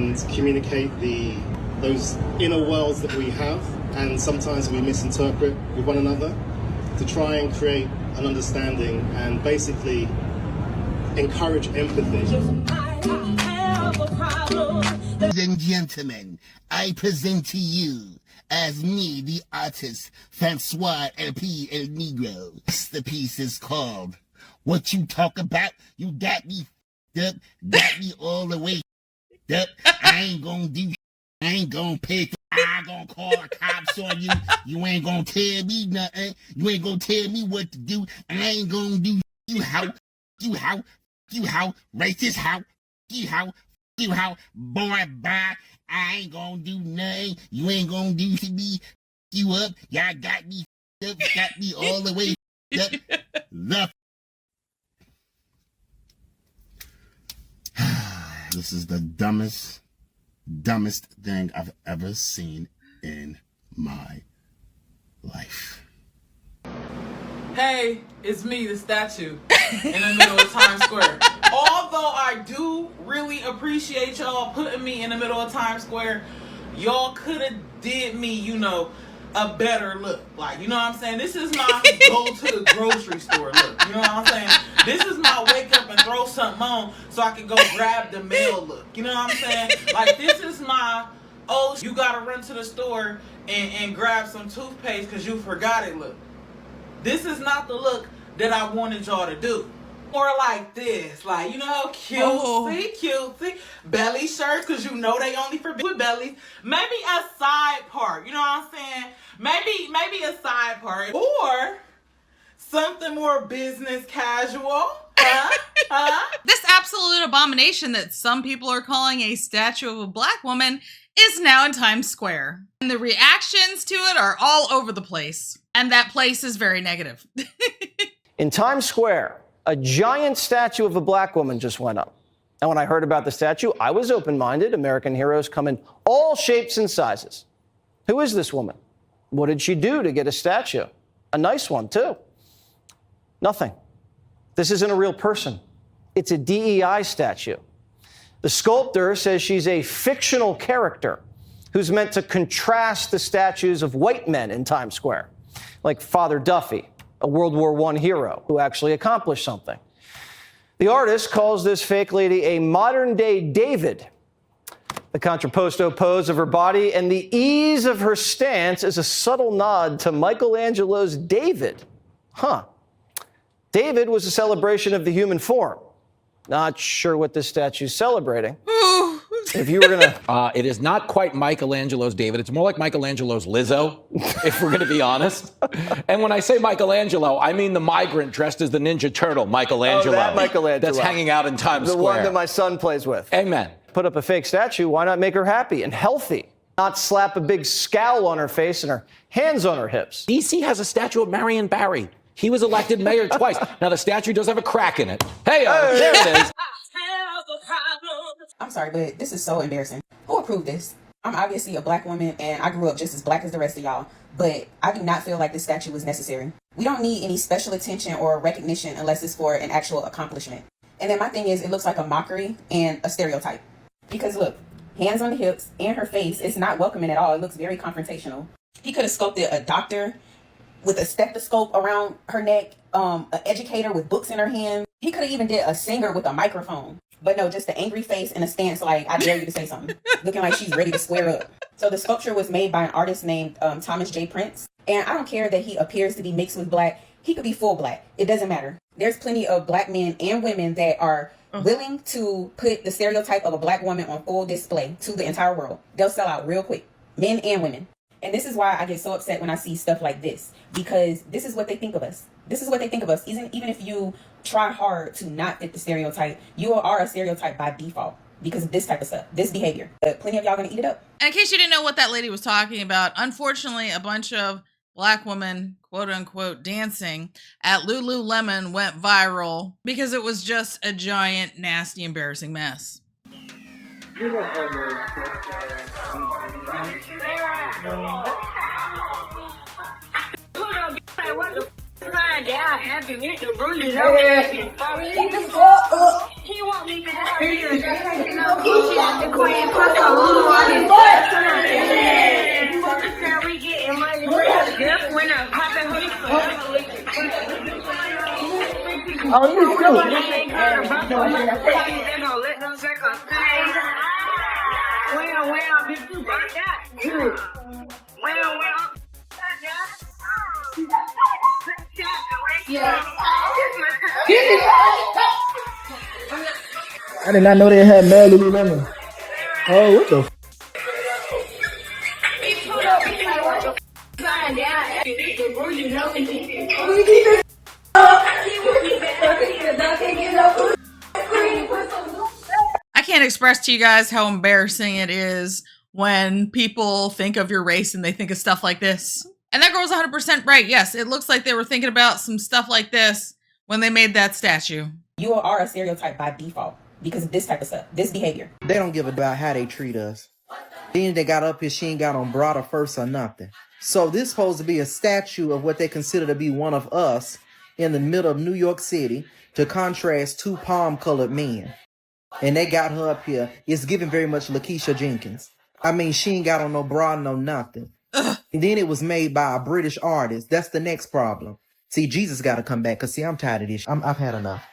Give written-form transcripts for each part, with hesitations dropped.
and communicate those inner worlds that we have, and sometimes we misinterpret with one another, to try and create an understanding and basically encourage empathy. Ladies and gentlemen, I present to you, as me, the artist, Francois LP El Negro. The piece is called What You Talk About, You Got Me Up, got me all the way up. I ain't gonna do, I ain't gonna pay for, I ain't gonna call the cops on you. You ain't gonna tell me nothing. You ain't gonna tell me what to do. I ain't gonna do you how, racist how, you how, boy, bye. I ain't gonna do nothing. You ain't gonna do to me. You up. Y'all got me up. Got me all the way up. Love. This is the dumbest thing I've ever seen in my life. Hey, it's me, the statue, in the middle of Times Square. Although I do really appreciate y'all putting me in the middle of Times Square, y'all could have did me, you know, a better look. Like, you know what I'm saying? This is my go to the grocery store look. You know what I'm saying? This is my wake up and throw something on so I can go grab the mail look. You know what I'm saying? Like, this is my, oh, you gotta run to the store and grab some toothpaste because you forgot it look. This is not the look that I wanted y'all to do. More like this, like, you know, cutesy, belly shirts, because you know they only for with bellies. Maybe a side part, you know what I'm saying? Maybe a side part, or something more business casual. This absolute abomination that some people are calling a statue of a black woman is now in Times Square. And the reactions to it are all over the place. And that place is very negative. In Times Square, a giant statue of a black woman just went up. And when I heard about the statue, I was open-minded. American heroes come in all shapes and sizes. Who is this woman? What did she do to get a statue? A nice one, too. Nothing. This isn't a real person. It's a DEI statue. The sculptor says she's a fictional character who's meant to contrast the statues of white men in Times Square, like Father Duffy, a World War I hero who actually accomplished something. The artist calls this fake lady a modern-day David. The contrapposto pose of her body and the ease of her stance is a subtle nod to Michelangelo's David. David was a celebration of the human form. Not sure what this statue's celebrating. If you were gonna... It is not quite Michelangelo's David. It's more like Michelangelo's Lizzo, if we're going to be honest. And when I say Michelangelo, I mean the migrant dressed as the Ninja Turtle, Michelangelo. Oh, that Michelangelo. That's hanging out in Times Square. The one that my son plays with. Amen. Put up a fake statue, why not make her happy and healthy? Not slap a big scowl on her face and her hands on her hips. DC has a statue of Marion Barry. He was elected mayor twice. Now, the statue does have a crack in it. Hey, there it is. I'm sorry, but this is so embarrassing. Who approved this? I'm obviously a black woman, and I grew up just as black as the rest of y'all, but I do not feel like this statue was necessary. We don't need any special attention or recognition unless it's for an actual accomplishment. And then my thing is, it looks like a mockery and a stereotype. Because look, hands on the hips and her face, it's not welcoming at all. It looks very confrontational. He could have sculpted a doctor with a stethoscope around her neck, an educator with books in her hand. He could have even did a singer with a microphone. But no, just the angry face and a stance like, I dare you to say something. Looking like she's ready to square up. So the sculpture was made by an artist named Thomas J. Prince. And I don't care that he appears to be mixed with black. He could be full black. It doesn't matter. There's plenty of black men and women that are willing to put the stereotype of a black woman on full display to the entire world. They'll sell out real quick. Men and women. And this is why I get so upset when I see stuff like this. Because this is what they think of us. This is what they think of us. Even if you try hard to not fit the stereotype, you are a stereotype by default because of this type of stuff, this behavior. But plenty of y'all gonna eat it up. And in case you didn't know what that lady was talking about, unfortunately, a bunch of black women, quote unquote, dancing at Lululemon went viral because it was just a giant, nasty, embarrassing mess. He want me to have you. You know, the queen plus a little on his butt. We getting money. This winner, popping hoodie. Oh, you too. They gonna let them check us. Well, bitch, you got that. Well. Yeah. I did not know they had Mad Lululemon. Oh, what the? I can't express to you guys how embarrassing it is when people think of your race and they think of stuff like this. And that girl's 100% right. Yes, it looks like they were thinking about some stuff like this when they made that statue. You are a stereotype by default because of this type of stuff, this behavior. They don't give a about how they treat us. Then they got up here, she ain't got on bra or first or nothing. So this supposed to be a statue of what they consider to be one of us in the middle of New York City to contrast two palm-colored men. And they got her up here. It's giving very much Lakeisha Jenkins. I mean, she ain't got on no bra, no nothing. And then it was made by a British artist. That's the next problem. See, Jesus got to come back because, see, I'm tired of this. I've had enough.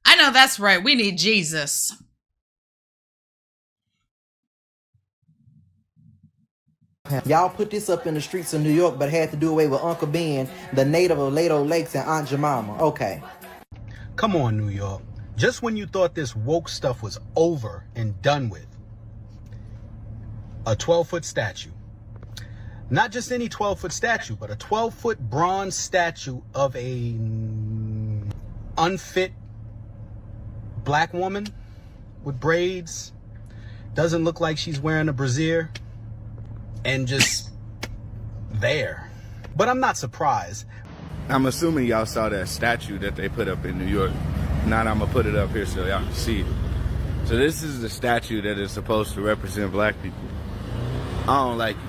I know that's right. We need Jesus. Y'all put this up in the streets of New York, but had to do away with Uncle Ben, the native of Lato Lakes, and Aunt Jemima. Okay. Come on, New York. Just when you thought this woke stuff was over and done with, a 12-foot statue. Not just any 12-foot statue, but a 12-foot bronze statue of a unfit black woman with braids. Doesn't look like she's wearing a brassiere. And just there. But I'm not surprised. I'm assuming y'all saw that statue that they put up in New York. Now I'm gonna put it up here so y'all can see it. So this is the statue that is supposed to represent black people. I don't like it.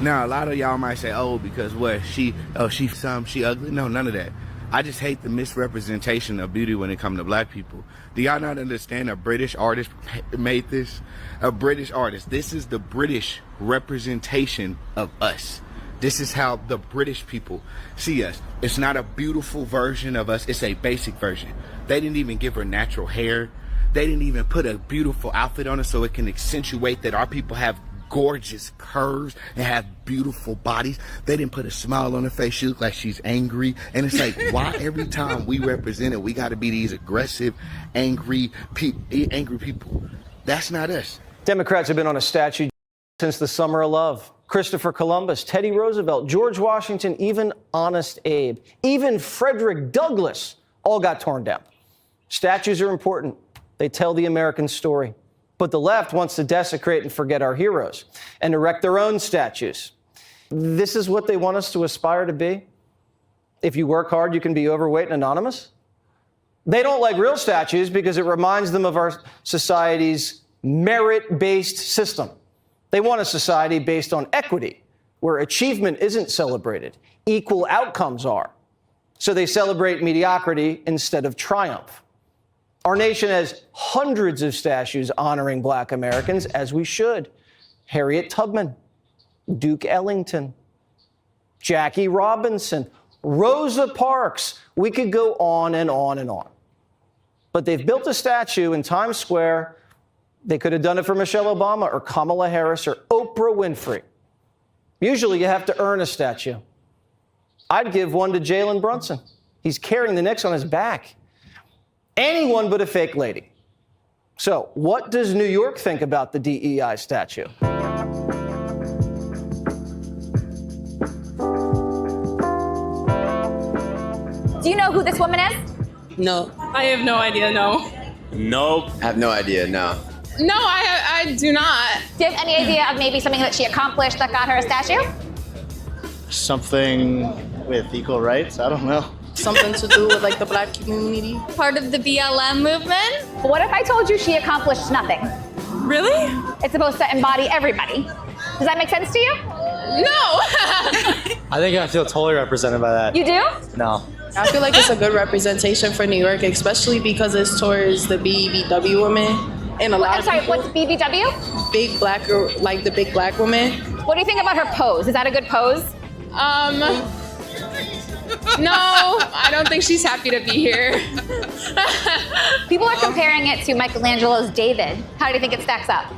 Now a lot of y'all might say, oh, because what, she ugly? No, none of that. I just hate the misrepresentation of beauty when it comes to black people. Do y'all not understand a British artist made this? A British artist. This is the British representation of us. This is how the British people see us. It's not a beautiful version of us. It's a basic version. They didn't even give her natural hair. They didn't even put a beautiful outfit on her so it can accentuate that our people have gorgeous curves and have beautiful bodies. They didn't put a smile on her face. She looked like she's angry. And it's like, why every time we represent it, we got to be these aggressive, angry people? That's not us. Democrats have been on a statue since the summer of love. Christopher Columbus, Teddy Roosevelt, George Washington, even Honest Abe, even Frederick Douglass all got torn down. Statues are important. They tell the American story. But the left wants to desecrate and forget our heroes and erect their own statues. This is what they want us to aspire to be? If you work hard, you can be overweight and anonymous? They don't like real statues because it reminds them of our society's merit-based system. They want a society based on equity, where achievement isn't celebrated, equal outcomes are. So they celebrate mediocrity instead of triumph. Our nation has hundreds of statues honoring black Americans, as we should. Harriet Tubman, Duke Ellington, Jackie Robinson, Rosa Parks. We could go on and on and on. But they've built a statue in Times Square. They could have done it for Michelle Obama or Kamala Harris or Oprah Winfrey. Usually you have to earn a statue. I'd give one to Jalen Brunson. He's carrying the Knicks on his back. Anyone but a fake lady. So, what does New York think about the DEI statue? Do you know who this woman is? No. I have no idea, no. Nope. I have no idea, no. No, I do not. Do you have any idea of maybe something that she accomplished that got her a statue? Something with equal rights? I don't know. Something to do with like the black community. Part of the BLM movement? What if I told you she accomplished nothing? Really? It's supposed to embody everybody. Does that make sense to you? No! I think I feel totally represented by that. You do? No. I feel like it's a good representation for New York, especially because it's towards the BBW women and a lot I'm sorry, what's BBW? big black, like the big black women. What do you think about her pose? Is that a good pose? No, I don't think she's happy to be here. People are comparing it to Michelangelo's David. How do you think it stacks up?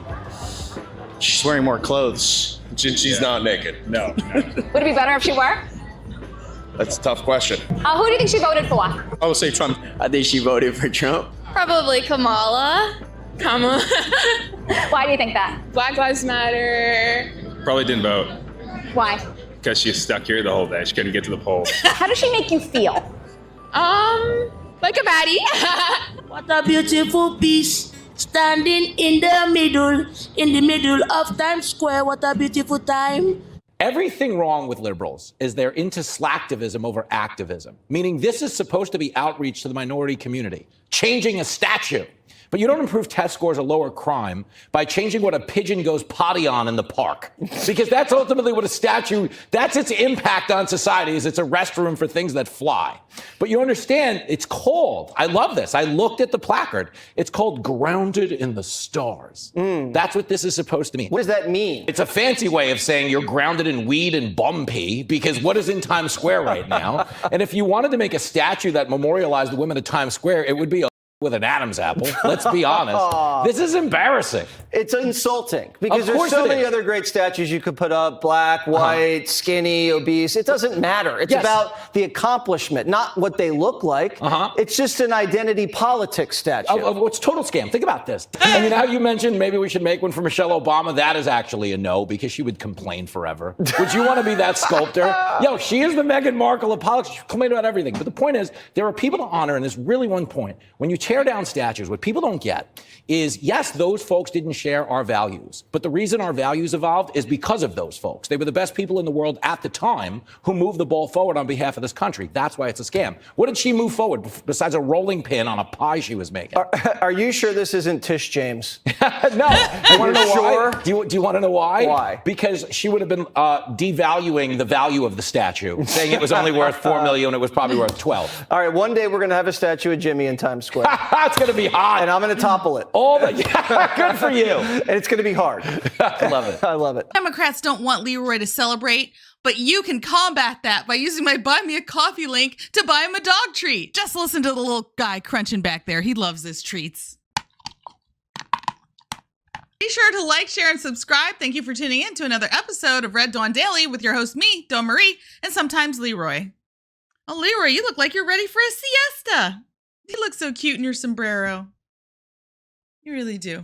She's wearing more clothes. She's not naked. No. Would it be better if she were? That's a tough question. Who do you think she voted for? I would say Trump. I think she voted for Trump. Probably Kamala. Why do you think that? Black Lives Matter. Probably didn't vote Why? because she's stuck here the whole day. She couldn't get to the polls. How does she make you feel? Like a baddie. What a beautiful piece. Standing in the middle of Times Square. What a beautiful time. Everything wrong with liberals is they're into slacktivism over activism, meaning this is supposed to be outreach to the minority community, changing a statue. But you don't improve test scores or lower crime by changing what a pigeon goes potty on in the park. Because that's ultimately what a statue, that's its impact on society, is it's a restroom for things that fly. But you understand, it's called, I love this, I looked at the placard, it's called Grounded in the Stars. That's what this is supposed to mean. What does that mean? It's a fancy way of saying you're grounded in weed and bum pee, because what is in Times Square right now? And if you wanted to make a statue that memorialized the women of Times Square, it would be a with an Adam's apple. Let's be honest. This is embarrassing. It's insulting because Of there's course so it many is. other great statues you could put up, black, white, skinny, obese. It doesn't matter. It's Yes. about the accomplishment, not what they look like. It's just an identity politics statue. It's total scam. Think about this. I mean, how you mentioned maybe we should make one for Michelle Obama. That is actually a no because she would complain forever. Would you want to be that sculptor? Yo, she is the Meghan Markle of politics. She complained about everything. But the point is, there are people to honor, and there's really one point. When you tear down statues, what people don't get is, yes, those folks didn't share our values. But the reason our values evolved is because of those folks. They were the best people in the world at the time who moved the ball forward on behalf of this country. That's why it's a scam. What did she move forward besides a rolling pin on a pie she was making? Are you sure this isn't Tish James? No. You want to know Sure? why? Do you want to know why? Why? Because she would have been devaluing the value of the statue, saying it was only worth $4 million, it was probably worth 12. All right, one day we're going to have a statue of Jimmy in Times Square. It's going to be hot. And I'm going to topple it. Good for you. And it's going to be hard. I love it. I love it. Democrats don't want Leroy to celebrate, but you can combat that by using my Buy Me a Coffee link to buy him a dog treat. Just listen to the little guy crunching back there. He loves his treats. Be sure to like, share, and subscribe. Thank you for tuning in to another episode of Red Dawn Daily with your host, me, Dawn Marie, and sometimes Leroy. Oh, Leroy, you look like you're ready for a siesta. You look so cute in your sombrero. You really do.